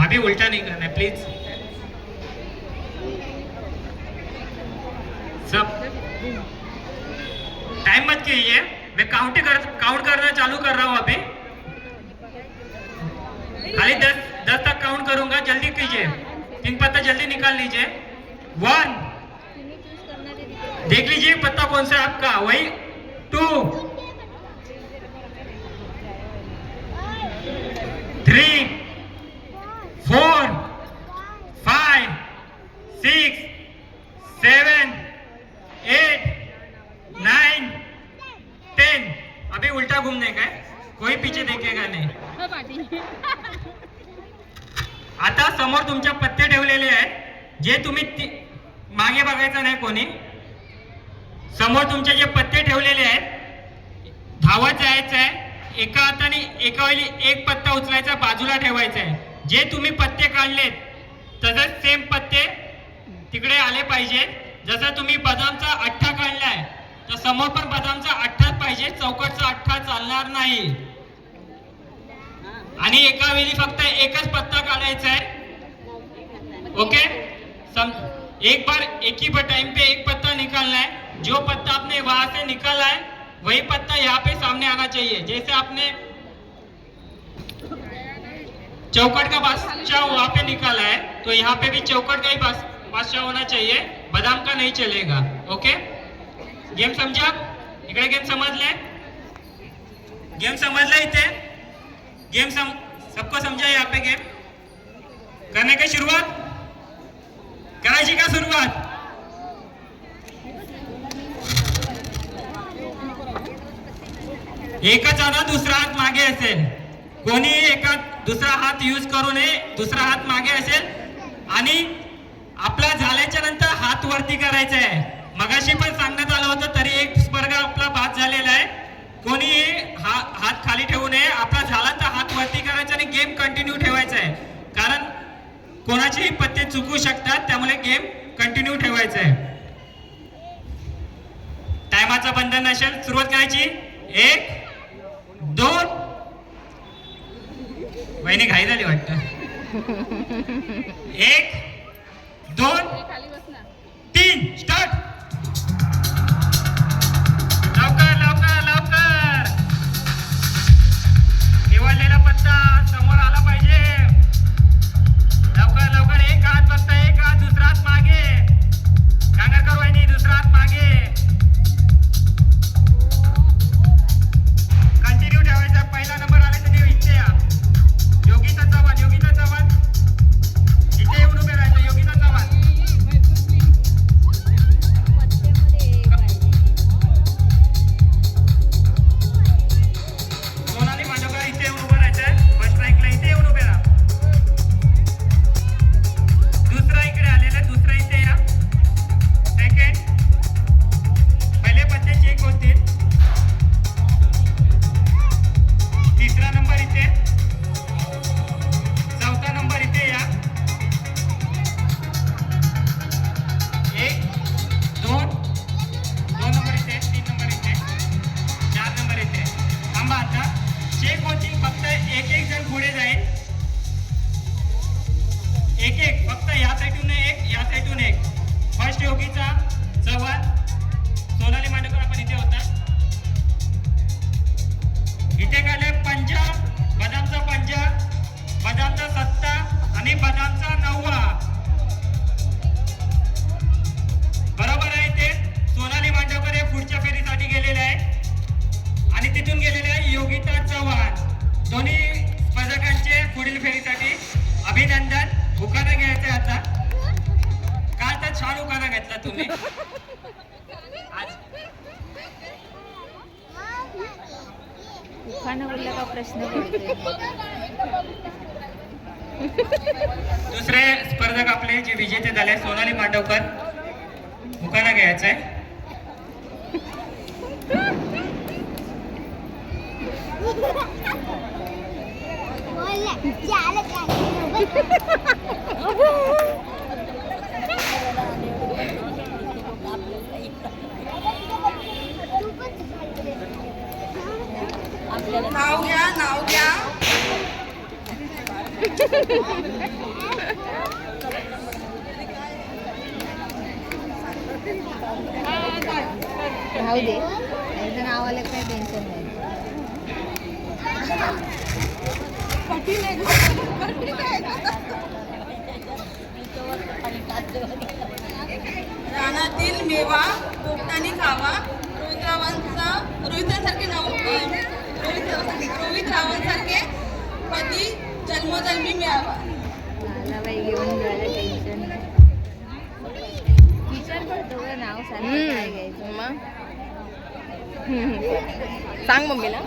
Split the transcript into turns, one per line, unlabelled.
अभी उल्टा नहीं करना है प्लीज। सब टाइम मत कीजिए, मैं काउंट करना चालू कर रहा हूं अभी। खाली 10 तक काउंट करूंगा, जल्दी कीजिए। 3 पत्ता जल्दी निकाल लीजिए। 1, देख लीजिए पत्ता कौन सा आपका, वही 2, 3, 4, 5, 6, 7, 8, 9, 10। अभी उल्टा घूमने का है, कोई पीछे देखेगा नहीं। आता समोर तुमच्या पत्ते ठेवलेले आहेत, जे तुम्ही मागे बघायचं नाही कोणी। समोर तुमचे जे पत्ते ठेवलेले आहेत, धावत जायचं आहे, एका हाताने एका वेळी एक पत्ता उचलायचा, बाजूला ठेवायचा आहे। जे तुम्ही पत्ते काढलेत तसंच सेम पत्ते तिकडे आले पाहिजे। जसं तुम्ही बदामचा अठ्ठा काढलाय तर समोर पण बदामचा अठ्ठाच पाहिजे, चौकटचा अठ्ठा चालणार नाही। आणि एका वेळी फक्त एकच पत्ता काढायचा है। ओके, एक ही टाइम पे एक पत्ता निकालना है। जो पत्ता आपने वहां से निकाला है वही पत्ता यहाँ पे सामने आना चाहिए। जैसे आपने चौकट का बादशाह वहां पे निकाला है तो यहाँ पे भी चौकट का ही बादशाह होना चाहिए, बादाम का नहीं चलेगा। ओके, गेम समझा? इकडे गेम समझले? गेम समझला इथे? गेम सबको समझा? यहाँ पे गेम करने की शुरुआत करायची का? सुरुवात एकच हात दुसरा हात मागे असेल, कोणी एका दुसरा हात यूज करू नये, दुसरा हात मागे असेल आणि आपला झाल्याच्या नंतर हात वरती करायचा आहे। मगाशी पण सांगण्यात आलं होतं, तरी एक स्पर्ग आपला बाद झालेला आहे। कोणी हात खाली ठेवू नये, आपला झाला तर हात वरती करायचा आणि गेम कंटिन्यू ठेवायचा आहे, कारण कोणाचेही पत्ते चुकू शकतात, त्यामुळे गेम कंटिन्यू ठेवायचा आहे। टायमाचं बंधन नसेल, सुरुवात करायची। 1, 2, वहिनी घाई झाली वाटतं। 1, 2, 3 स्टार्ट। लवकर लवकर लवकर, निवडलेला पत्ता समोर आला पाहिजे। लवकर लवकर, एक हात फक्त, एक हात, दुसरा हात मागे। कांगाकर वहिनी, दुसरा हात मागे। कंटिन्यू ठेवायचा। पहिला नंबर आला तर इथे या। योगिता चव्हाण, योगिता चव्हाण इथे येऊन उभे राहायचं। योगिता चव्हाण, सोनाली मांडवकर इथे येऊन उभं राहायचं। फर्स्ट स्ट्राईकला इथे येऊन उभे राहा। दुसरा इकडे आलेला, दुसरा इथे या। सेकंड, पहिले पत्ते चेक होतील। तिसरा नंबर इथे, चौथा नंबर इथे या। 1, 2 नंबर इथे, 3 नंबर इथे, 4 नंबर इथे। थांबा, आता चेक होतील, फक्त एक जण पुढे जाईल। एक फक्त या साईडून एक, या साईडून एक। फर्स्ट योगीचा चव्हाण, सोनाली मांडवकर आपण इथे होता। इथे काढले पंजा, बदामचा पंजा, बदामचा सत्ता आणि बदामचा 9वा। बरोबर आहे ते। सोनाली मांडवकर हे पुढच्या फेरीसाठी गेलेले आहे आणि तिथून गेलेले आहे योगिता चव्हाण। दोन्ही स्पर्धकांचे पुढील फेरीसाठी अभिनंदन। उखाणा घ्यायचा आता। काल तर छान उखाणा घेतला तुम्ही। आज
उखाणा बोलला का प्रश्न पडतोय।
दुसरे स्पर्धक आपले जे विजेते झाले, सोनाली मांडवकर, उखाणा घ्यायचा आहे।
नाव घ्या, नाव घ्या।
राहू दे एकदा नाव आलं काय टेन्शन नाही.
रानातील मेवा पोपटाने खावा. रोहित रावांसारखे पती जन्मोजन्मी मिळावा.
मला बाई घेऊन जायला टेन्शन. विचार करतो गं नाव सारखं काय घ्यायचं.
मग सांग मम्मीला.